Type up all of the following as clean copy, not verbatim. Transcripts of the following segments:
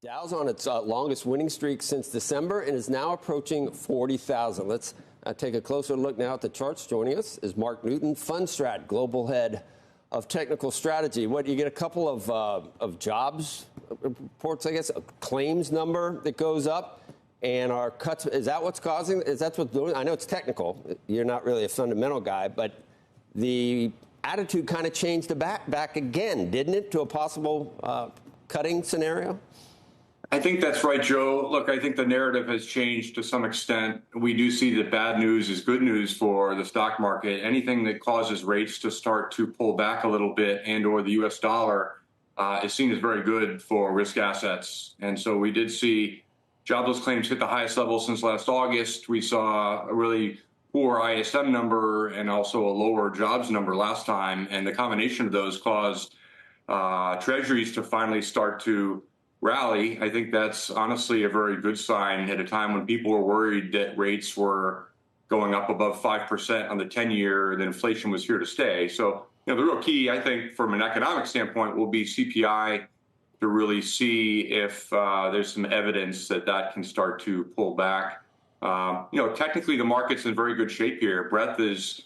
Dow's on its longest winning streak since December and is now approaching 40,000. Let's take a closer look now at the charts. Joining us is Mark Newton, Fundstrat, Global Head of Technical Strategy. What, you get a couple of jobs reports, I guess, a claims number that goes up, and our cuts. Is that what's causing? Is that what's doing? I know it's technical. You're not really a fundamental guy, but the attitude kind of changed back again, didn't it, to a possible cutting scenario? I think that's right, Joe. Look, I think the narrative has changed to some extent. We do see that bad news is good news for the stock market. Anything that causes rates to start to pull back a little bit and or the U.S. dollar is seen as very good for risk assets. And so we did see jobless claims hit the highest level since last August. We saw a really poor ISM number and also a lower jobs number last time. And the combination of those caused treasuries to finally start to rally. I think that's honestly a very good sign at a time when people were worried that rates were going up above 5% on the 10-year, that inflation was here to stay. So, the real key, I think, from an economic standpoint, will be CPI to really see if there's some evidence that that can start to pull back. Technically, the market's in very good shape here. Breadth is,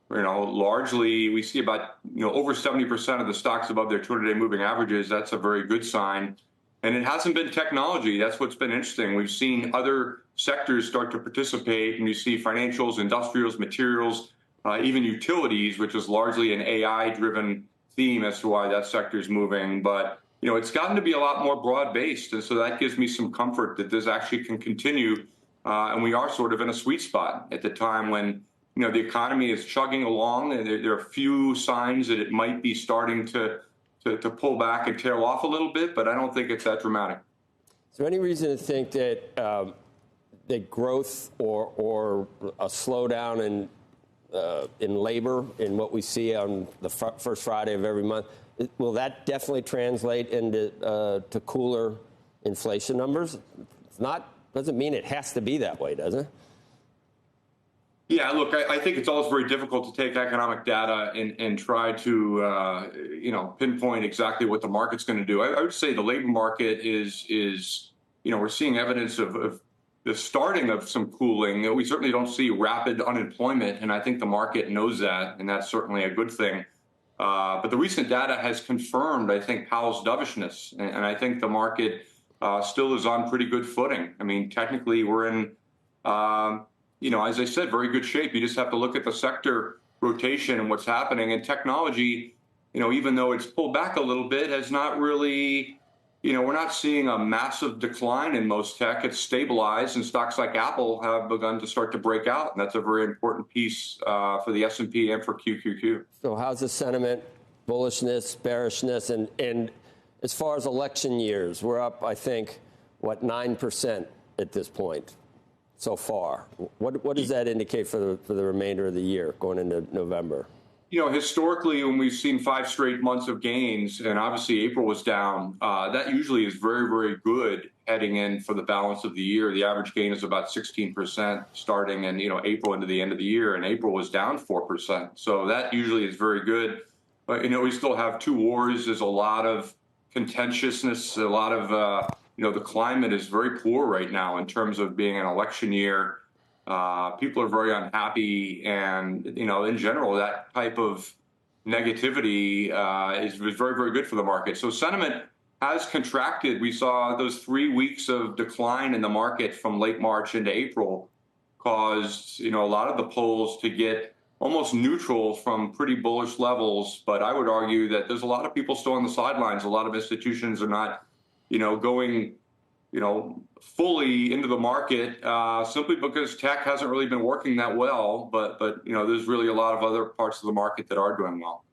largely, we see about, over 70% of the stocks above their 200-day moving averages. That's a very good sign. And it hasn't been technology. That's what's been interesting. We've seen other sectors start to participate, and you see financials, industrials, materials, even utilities, which is largely an AI-driven theme as to why that sector is moving. But, it's gotten to be a lot more broad-based. And so that gives me some comfort that this actually can continue. And we are sort of in a sweet spot at the time when, the economy is chugging along, and there are a few signs that it might be starting to pull back and tail off a little bit, but I don't think it's that dramatic. Is there any reason to think that that growth or a slowdown in labor, in what we see on the first Friday of every month, will that definitely translate into to cooler inflation numbers? It's not, doesn't mean it has to be that way, does it? Yeah, look, I think it's always very difficult to take economic data and try to, pinpoint exactly what the market's going to do. I would say the labor market is we're seeing evidence of the starting of some cooling. We certainly don't see rapid unemployment, and I think the market knows that, and that's certainly a good thing. But the recent data has confirmed, I think, Powell's dovishness, and I think the market still is on pretty good footing. I mean, technically, we're in as I said, very good shape. You just have to look at the sector rotation and what's happening. And technology, even though it's pulled back a little bit, has not really, we're not seeing a massive decline in most tech. It's stabilized, and stocks like Apple have begun to start to break out. And that's a very important piece for the S&P and for QQQ. So how's the sentiment, bullishness, bearishness? And as far as election years, we're up, I think, 9% at this point so far. What does that indicate for the remainder of the year going into November? Historically, when we've seen 5 straight months of gains, and obviously April was down, that usually is very, very good heading in for the balance of the year. The average gain is about 16% starting in, April into the end of the year, and April was down 4%. So that usually is very good. But, we still have 2 wars. There's a lot of contentiousness, a lot of the climate is very poor right now in terms of being an election year. People are very unhappy, and in general, that type of negativity is very, very good for the market. So sentiment has contracted. We saw those 3 weeks of decline in the market from late March into April caused a lot of the polls to get almost neutral from pretty bullish levels. But I would argue that there's a lot of people still on the sidelines. A lot of institutions are not going, fully into the market simply because tech hasn't really been working that well. But there's really a lot of other parts of the market that are doing well.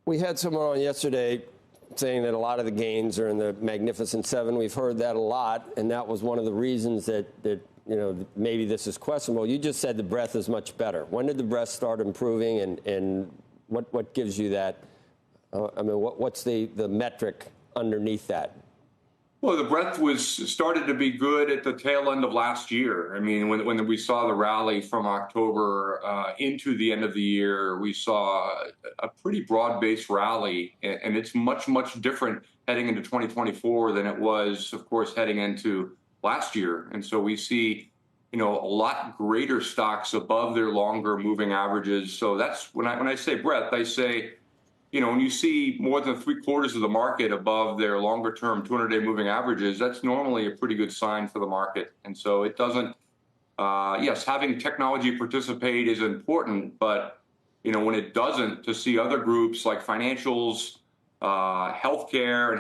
We had someone on yesterday saying that a lot of the gains are in the Magnificent Seven. We've heard that a lot, and that was one of the reasons that maybe this is questionable. You just said the breadth is much better. When did the breadth start improving, and what gives you that? What's the metric underneath that? Well, the breadth started to be good at the tail end of last year. I mean, when we saw the rally from October into the end of the year, we saw a pretty broad-based rally, and it's much, much different heading into 2024 than it was, of course, heading into last year. And so we see, a lot greater stocks above their longer moving averages. So that's when I say breadth, I say, when you see more than 3/4 of the market above their longer term 200-day moving averages, that's normally a pretty good sign for the market. And so it doesn't, yes, having technology participate is important, but when it doesn't, to see other groups like financials, healthcare,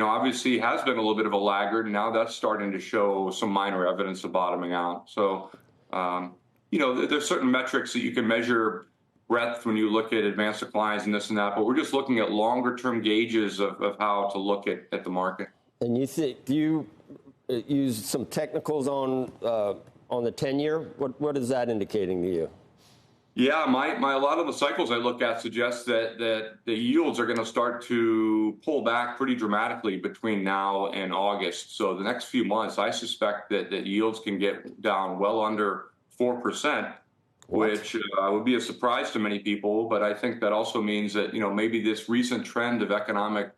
obviously has been a little bit of a laggard. And now that's starting to show some minor evidence of bottoming out. So, there's certain metrics that you can measure breadth when you look at advanced declines and this and that, but we're just looking at longer term gauges of how to look at the market. And do you use some technicals on the 10-year? What is that indicating to you? Yeah, a lot of the cycles I look at suggest that the yields are going to start to pull back pretty dramatically between now and August. So the next few months, I suspect that yields can get down well under 4%, which would be a surprise to many people. But I think that also means that, maybe this recent trend of economic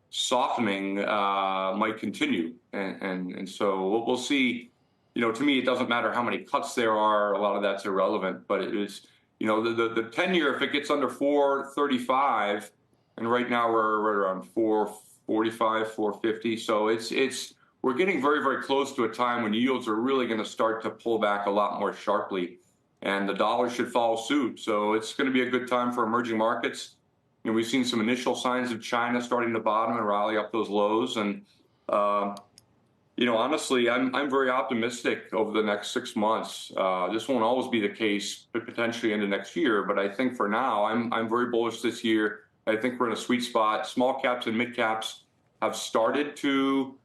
softening might continue. And so we'll see. To me, it doesn't matter how many cuts there are. A lot of that's irrelevant. But it is, the 10-year, if it gets under 4.35, and right now we're around 4.45, 4.50. So we're getting very, very close to a time when yields are really going to start to pull back a lot more sharply, and the dollar should follow suit. So it's going to be a good time for emerging markets. We've seen some initial signs of China starting to bottom and rally up those lows. And, honestly, I'm very optimistic over the next 6 months. This won't always be the case, but potentially into next year. But I think for now, I'm very bullish this year. I think we're in a sweet spot. Small caps and mid caps have started to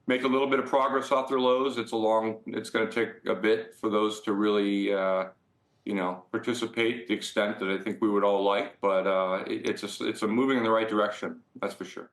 make a little bit of progress off their lows. It's going to take a bit for those to really, participate to the extent that I think we would all like. But it's a moving in the right direction. That's for sure.